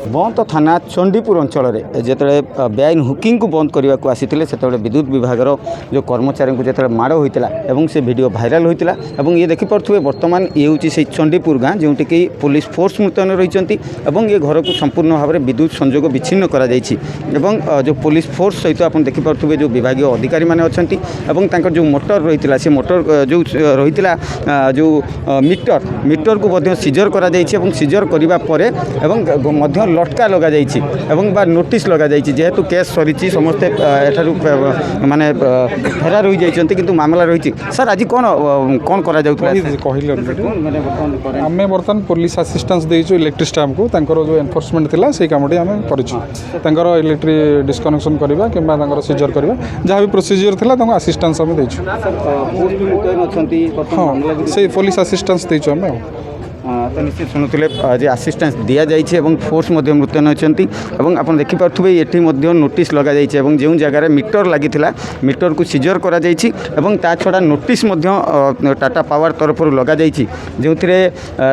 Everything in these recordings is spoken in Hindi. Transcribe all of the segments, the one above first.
बंद थाना चंडीपुर अंचल जिते बेआईन हुकिंग को बंद करने को आसी से विद्युत विभाग जो कर्मचारी को जो माड़ होता है से वीडियो भाइराल होता है ये देखिपे बर्तमान ये हूँ से चंडीपुर गाँ जोटि कि पुलिस फोर्स मुतयन रही ये घर को संपूर्ण भाव में विद्युत संजोग विच्छिन्न कर जो पुलिस फोर्स सहित आप देखिपे जो विभाग अधिकारी मैंने अच्छा जो मोटर रही से मोटर जो रही जो मीटर को सीजर कर सीजर करने पर लटका लग जाइए नोटिस लग जाइए जेहेतु केस सरी समस्ते माने फेरार हो जाती किंतु मामला रही सर आज कौन कौन करा आम बर्तमान पुलिस असिस्टेंस देचु इलेक्ट्रिक स्टाफ को जो एनफोर्समेंट थिला से कामटी आम कर इलेक्ट्रिक डिस्कनेक्शन करवा कि सीजर करवा जहाँ भी प्रोसीजर थिला असिस्टेंस आम देचु हाँ से पुलिस असिस्टेंस देचु आम तो निश्चित शुणुले जे आसीस्टान्स दि जाइए फोर्स मुतयन अच्छा आप देखिपे ये नोटिस लग जाइए जो जगार मीटर लगी मीटर को सीजर कर छड़ा नोटिस टाटा पावर तरफ लग जाइए जो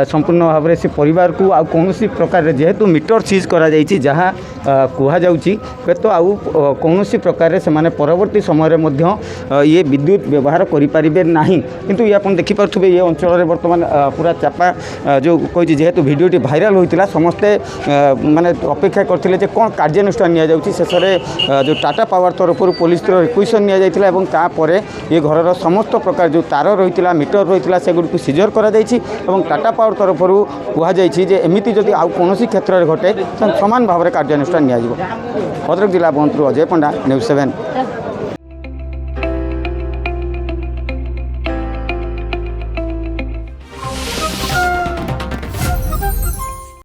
संपूर्ण भाव में से परिवार को आ कौन प्रकार जेहेतु मीटर सीज कर जहाँ कहुच्छी तो आउ कौन प्रकार से परवर्ती समय ये विद्युत व्यवहार करें ना किंतु ये आप देखिपे ये अंचल बर्तमान पूरा चापा जो कही जेहेतु भिडियोटी भाइराल होता समस्ते माने अपेक्षा करते कौन कार्यानुष्ठान शेष में जो टाटा पावर तरफ पुलिस रिक्वेशन निपर ये घर समस्त प्रकार जो तार रही मीटर रही से गुड़ सीजर कर टाटा पावर तरफ कहुई एमती जदि आउ कौन क्षेत्र में घटे सामान भाव में कार्यानुष्ठान भद्रक जिला बंधु अजय पंडा न्यूज़ 7।